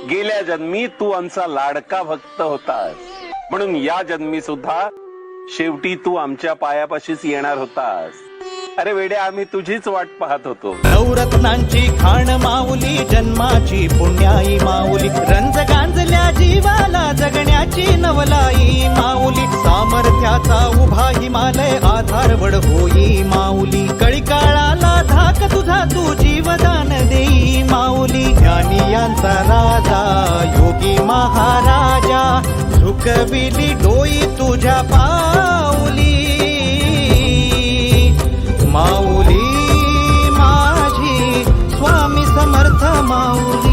गेल्या जन्मी तू आमचा लाडका भक्त होतास, म्हणून या जन्मी सुद्धा शेवटी तू आमच्या पायापाशीच येणार होतास. अरे वेड्या, आम्ही तुझीच वाट पाहत होतो. नवरत्नांची खाण माऊली, जन्माची पुण्याई माऊली, रंज गांजल्या जीवाला जगण्याची नवलाई माऊली, सामर्थ्याचा उभा हिमालय आधारवड होई माऊली, कळी काळाला धाक तुझा तू जीवदान देई माऊली, ज्ञानियांचा राजा योगी महाराजा, झुकविली डोई तुझ्या पाऊली माऊली माझी, स्वामी समर्थ माऊली.